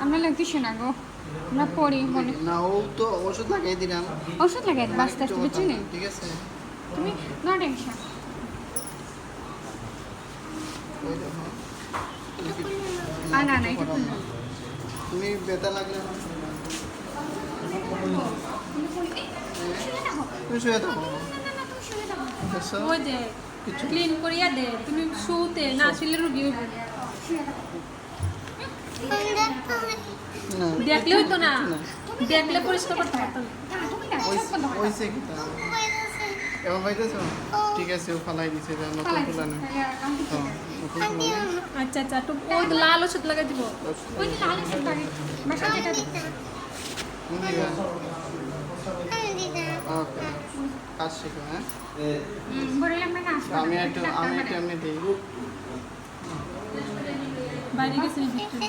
আমরা লাগতেছে না গো, আমরা পড়ি বলে না ও তো ওষুধ লাগাই দিলাম। ওষুধ লাগাই বাঁচতে আসতে বুঝছি না ঠিক আছে তুমি, নো টেনশন। ওই দেখো না এটা খুলনা। তুমি ব্যথা লাগলে তুমি শুয়ে থাকো। দেখছো? ওই যে কিছু ক্লিন করিয়া দে, তুমি শুতে না শুলে রুগী হইব। না দেখলে হইতো না, দেখলে পরিষ্কার করতে পারতো না। ওইসে কি তা এখন পাইতেছো? ঠিক আছে ও ফালাই দিছে যা নতুন তুলা না। নতুন তুলা আচ্ছা আচ্ছা, একটু ওই লাল ওষুধ লাগাই দিব। ওই যে লাল ওষুধ লাগে বাসা যেটা ওকে কাজ শিখো হ্যাঁ। বললাম না না আমি একটু এমনি দিই। বাইরে গেছি ভিতরে